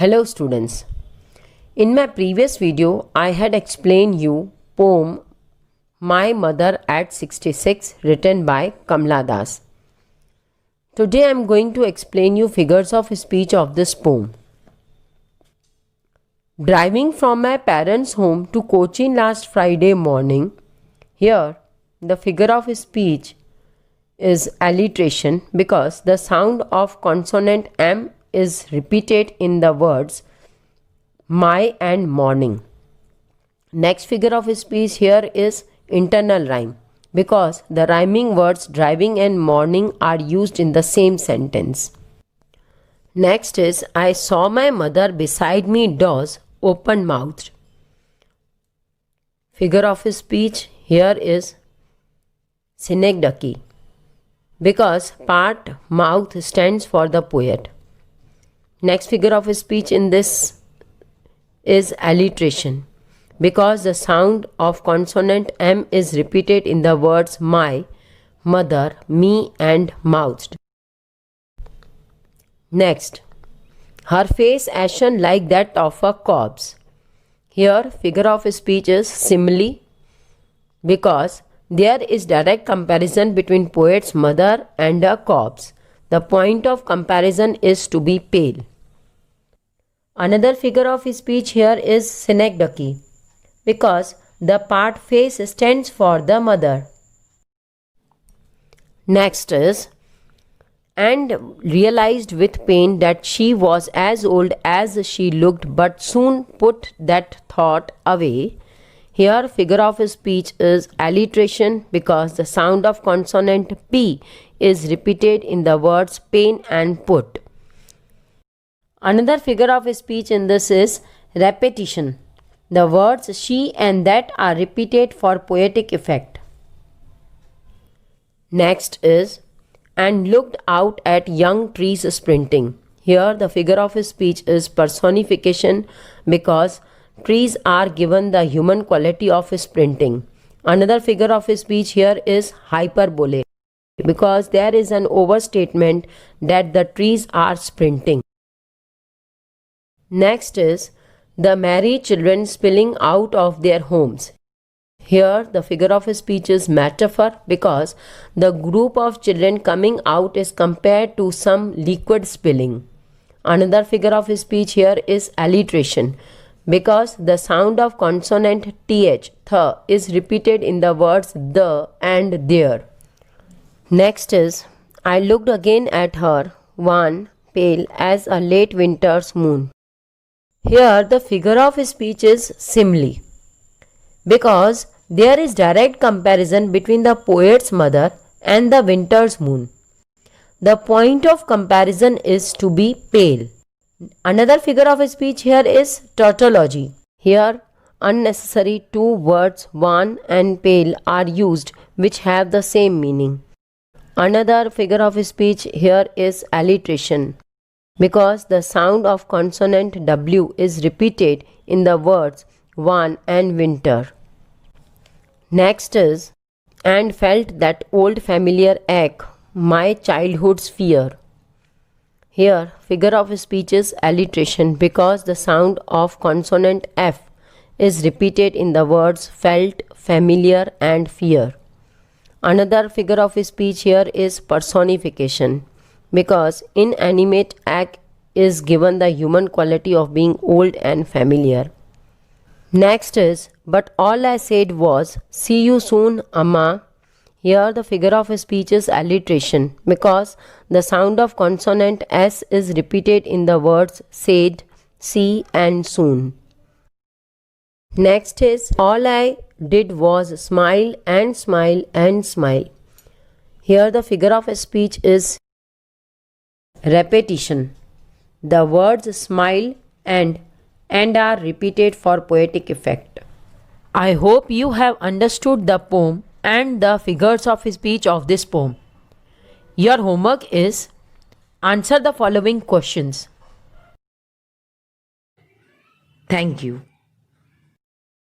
Hello students. In my previous video, I had explained you poem My Mother at 66 written by Kamla Das. Today I am going to explain you figures of speech of this poem. Driving from my parents' home to Cochin last Friday morning, here the figure of speech is alliteration because the sound of consonant M is repeated in the words my and morning. Next figure of speech here is internal rhyme because the rhyming words driving and morning are used in the same sentence. Next is I saw my mother beside me doors open mouthed. Figure of speech here is synecdoche because part mouth stands for the poet. Next figure of speech in this is alliteration because the sound of consonant M is repeated in the words my, mother, me and mouthed. Next, her face ashen like that of a corpse. Here figure of speech is simile because there is direct comparison between poet's mother and a corpse. The point of comparison is to be pale. Another figure of speech here is synecdoche because the part face stands for the mother. Next is and realized with pain that she was as old as she looked but soon put that thought away. Here figure of speech is alliteration because the sound of consonant P is repeated in the words pain and put. Another figure of speech in this is repetition. The words she and that are repeated for poetic effect. Next is and looked out at young trees sprinting. Here the figure of speech is personification because trees are given the human quality of sprinting. Another figure of speech here is hyperbole because there is an overstatement that the trees are sprinting. Next is the merry children spilling out of their homes. Here the figure of speech is metaphor because the group of children coming out is compared to some liquid spilling. Another figure of speech here is alliteration because the sound of consonant th is repeated in the words the and their. Next is I looked again at her, wan, pale as a late winter's moon. Here the figure of speech is simile because there is direct comparison between the poet's mother and the winter's moon. The point of comparison is to be pale. Another figure of speech here is tautology. Here unnecessary two words wan and pale are used which have the same meaning. Another figure of speech here is alliteration because the sound of consonant W is repeated in the words wan and winter. Next is and felt that old familiar ache, my childhood's fear. Here figure of speech is alliteration because the sound of consonant F is repeated in the words felt, familiar and fear. Another figure of speech here is personification because inanimate act is given the human quality of being old and familiar. Next is, but all I said was, see you soon, Amma. Here the figure of speech is alliteration because the sound of consonant S is repeated in the words said, see and soon. Next is, all I did was smile and smile and smile. Here the figure of speech is repetition. The words smile and are repeated for poetic effect. I hope you have understood the poem and the figures of speech of this poem. Your homework is answer the following questions. Thank you.